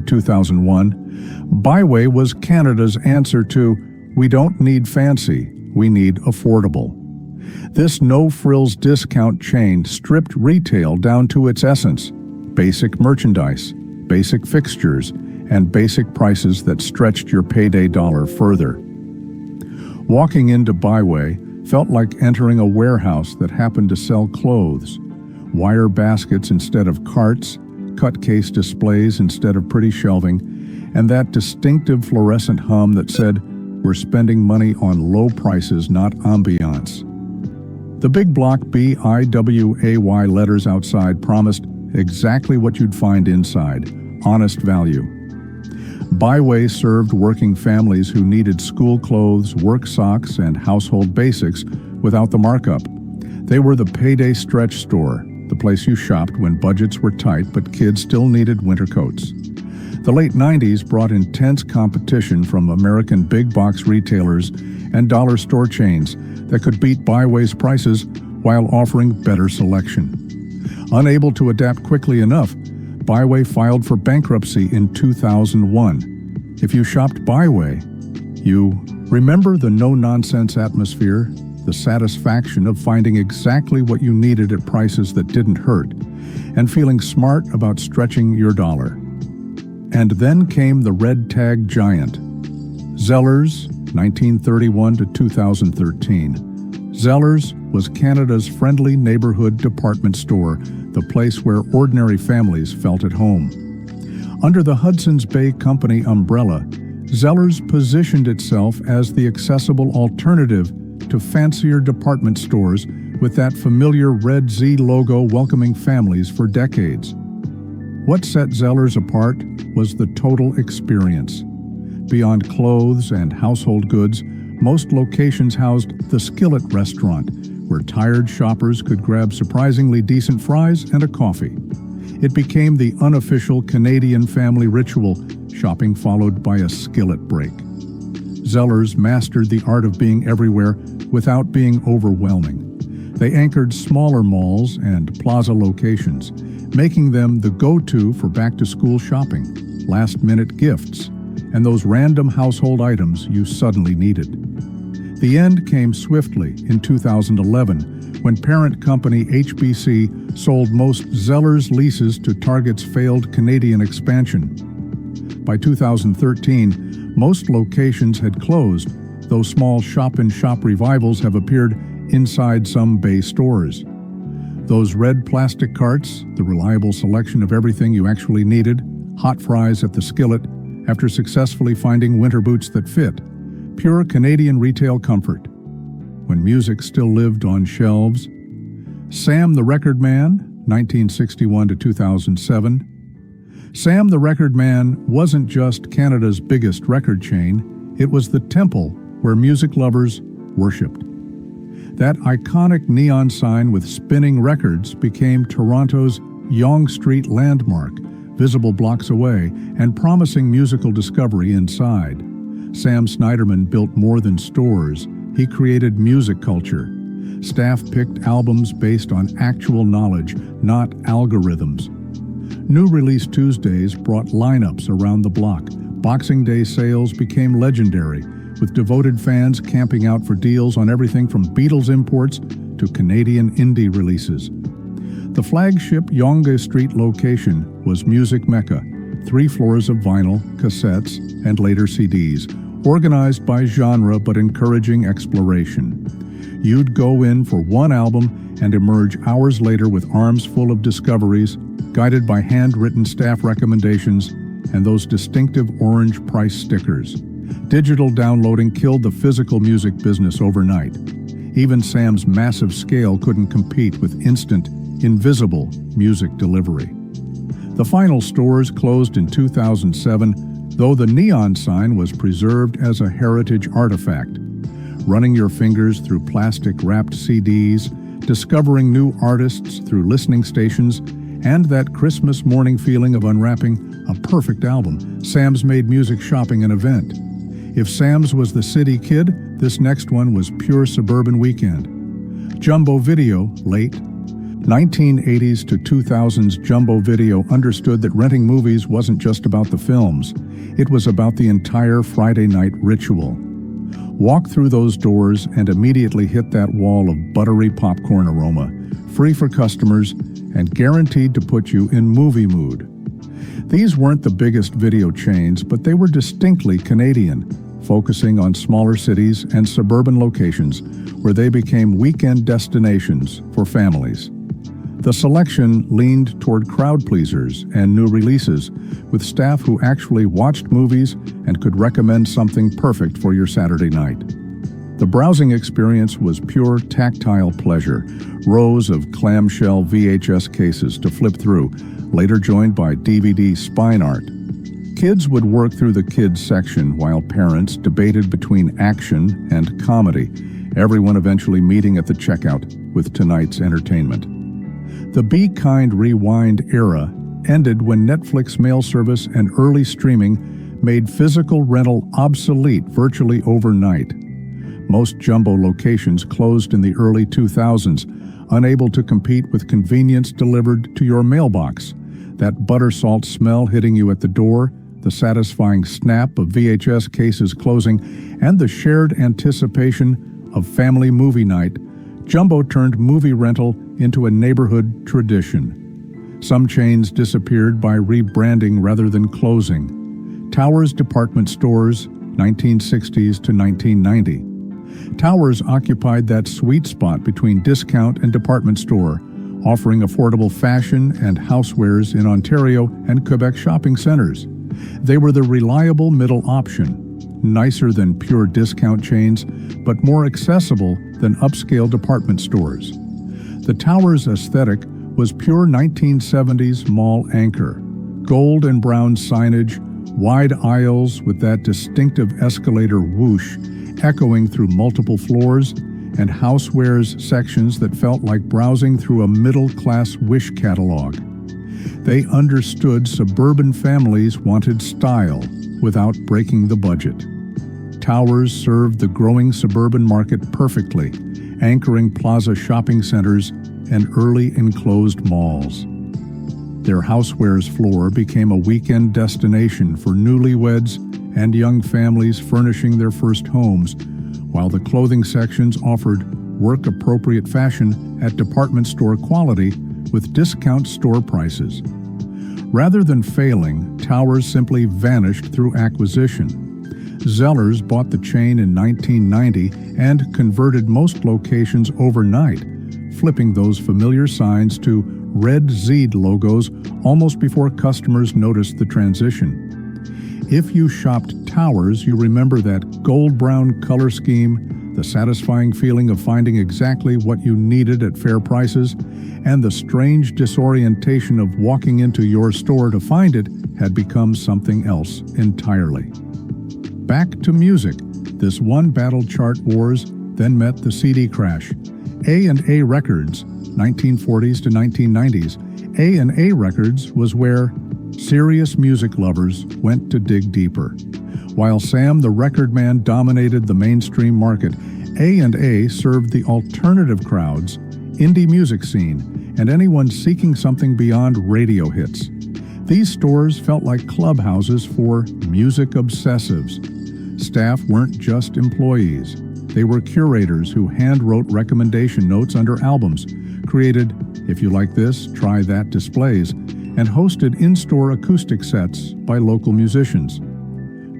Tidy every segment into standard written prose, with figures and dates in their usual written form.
2001, Byway was Canada's answer to, "We don't need fancy, we need affordable." This no-frills discount chain stripped retail down to its essence: basic merchandise, basic fixtures, and basic prices that stretched your payday dollar further. Walking into Byway felt like entering a warehouse that happened to sell clothes. Wire baskets instead of carts, cut case displays instead of pretty shelving, and that distinctive fluorescent hum that said, "We're spending money on low prices, not ambiance." The big block BIWAY letters outside promised exactly what you'd find inside: honest value. Byway served working families who needed school clothes, work socks, and household basics without the markup. They were the payday stretch store, the place you shopped when budgets were tight but kids still needed winter coats. The late 90s brought intense competition from American big box retailers and dollar store chains that could beat Byway's prices while offering better selection. Unable to adapt quickly enough, Byway filed for bankruptcy in 2001. If you shopped Byway, you remember the no-nonsense atmosphere, the satisfaction of finding exactly what you needed at prices that didn't hurt, and feeling smart about stretching your dollar. And then came the red tag giant, Zellers, 1931 to 2013. Zellers was Canada's friendly neighborhood department store, the place where ordinary families felt at home. Under the Hudson's Bay Company umbrella, Zellers positioned itself as the accessible alternative to fancier department stores with that familiar red Z logo welcoming families for decades. What set Zellers apart was the total experience. Beyond clothes and household goods, most locations housed the Skillet restaurant, where tired shoppers could grab surprisingly decent fries and a coffee. It became the unofficial Canadian family ritual, shopping followed by a skillet break. Zellers mastered the art of being everywhere without being overwhelming. They anchored smaller malls and plaza locations, making them the go-to for back-to-school shopping, last-minute gifts, and those random household items you suddenly needed. The end came swiftly in 2011 when parent company HBC sold most Zellers leases to Target's failed Canadian expansion. By 2013, most locations had closed, though small shop-in-shop revivals have appeared inside some Bay stores. Those red plastic carts, the reliable selection of everything you actually needed, hot fries at the Skillet, after successfully finding winter boots that fit, pure Canadian retail comfort. When music still lived on shelves, Sam the Record Man, 1961 to 2007. Sam the Record Man wasn't just Canada's biggest record chain, it was the temple where music lovers worshipped. That iconic neon sign with spinning records became Toronto's Yonge Street landmark, visible blocks away and promising musical discovery inside. Sam Snyderman built more than stores, he created music culture. Staff picked albums based on actual knowledge, not algorithms. New Release Tuesdays brought lineups around the block. Boxing Day sales became legendary, with devoted fans camping out for deals on everything from Beatles imports to Canadian indie releases. The flagship Yonge Street location was Music Mecca, 3 floors of vinyl, cassettes, and later CDs, organized by genre but encouraging exploration. You'd go in for one album and emerge hours later with arms full of discoveries, guided by handwritten staff recommendations and those distinctive orange price stickers. Digital downloading killed the physical music business overnight. Even Sam's massive scale couldn't compete with instant, invisible music delivery. The final stores closed in 2007, though the neon sign was preserved as a heritage artifact. Running your fingers through plastic-wrapped CDs, discovering new artists through listening stations, and that Christmas morning feeling of unwrapping a perfect album, Sam's made music shopping an event. If Sam's was the city kid, this next one was pure suburban weekend. Jumbo Video, late. 1980s to 2000s Jumbo Video understood that renting movies wasn't just about the films. It was about the entire Friday night ritual. Walk through those doors and immediately hit that wall of buttery popcorn aroma, free for customers and guaranteed to put you in movie mood. These weren't the biggest video chains, but they were distinctly Canadian, focusing on smaller cities and suburban locations where they became weekend destinations for families. The selection leaned toward crowd pleasers and new releases, with staff who actually watched movies and could recommend something perfect for your Saturday night. The browsing experience was pure tactile pleasure, rows of clamshell VHS cases to flip through, later joined by DVD spine art. Kids would work through the kids section while parents debated between action and comedy, everyone eventually meeting at the checkout with tonight's entertainment. The Be Kind Rewind era ended when Netflix mail service and early streaming made physical rental obsolete virtually overnight. Most Jumbo locations closed in the early 2000s, unable to compete with convenience delivered to your mailbox. That butter salt smell hitting you at the door, the satisfying snap of VHS cases closing, and the shared anticipation of family movie night, Jumbo turned movie rental into a neighborhood tradition. Some chains disappeared by rebranding rather than closing. Towers Department Stores, 1960s to 1990. Towers occupied that sweet spot between discount and department store, offering affordable fashion and housewares in Ontario and Quebec shopping centers. They were the reliable middle option, nicer than pure discount chains, but more accessible than upscale department stores. The Towers aesthetic was pure 1970s mall anchor. Gold and brown signage, wide aisles with that distinctive escalator whoosh echoing through multiple floors, and housewares sections that felt like browsing through a middle-class Wish catalog. They understood suburban families wanted style without breaking the budget. Towers served the growing suburban market perfectly, anchoring plaza shopping centers and early enclosed malls. Their housewares floor became a weekend destination for newlyweds and young families furnishing their first homes, while the clothing sections offered work-appropriate fashion at department store quality with discount store prices. Rather than failing, Towers simply vanished through acquisition. Zellers bought the chain in 1990 and converted most locations overnight, flipping those familiar signs to red Z'd logos almost before customers noticed the transition. If you shopped Towers, you remember that gold-brown color scheme, the satisfying feeling of finding exactly what you needed at fair prices, and the strange disorientation of walking into your store to find it had become something else entirely. Back to music. This one battled chart wars, then met the CD crash. A&A Records, 1940s to 1990s. A&A Records was where serious music lovers went to dig deeper. While Sam the Record Man dominated the mainstream market, A&A served the alternative crowds, indie music scene, and anyone seeking something beyond radio hits. These stores felt like clubhouses for music obsessives. Staff weren't just employees. They were curators who hand-wrote recommendation notes under albums, created "If you like this, try that" displays, and hosted in-store acoustic sets by local musicians.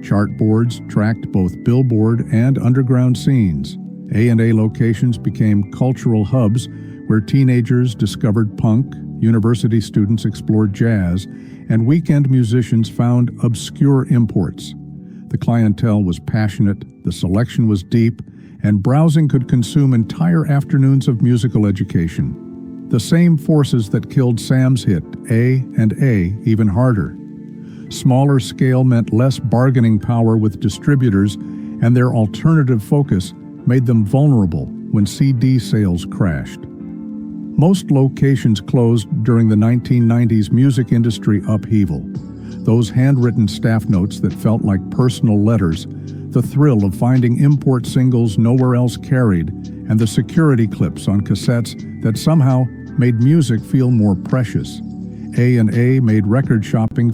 Chart boards tracked both Billboard and underground scenes. A&A locations became cultural hubs where teenagers discovered punk, university students explored jazz, and weekend musicians found obscure imports. The clientele was passionate, the selection was deep, and browsing could consume entire afternoons of musical education. The same forces that killed Sam's hit, A&A, even harder. Smaller scale meant less bargaining power with distributors, and their alternative focus made them vulnerable when CD sales crashed. Most locations closed during the 1990s music industry upheaval. Those handwritten staff notes that felt like personal letters, the thrill of finding import singles nowhere else carried, and the security clips on cassettes that somehow made music feel more precious. A&A made record shopping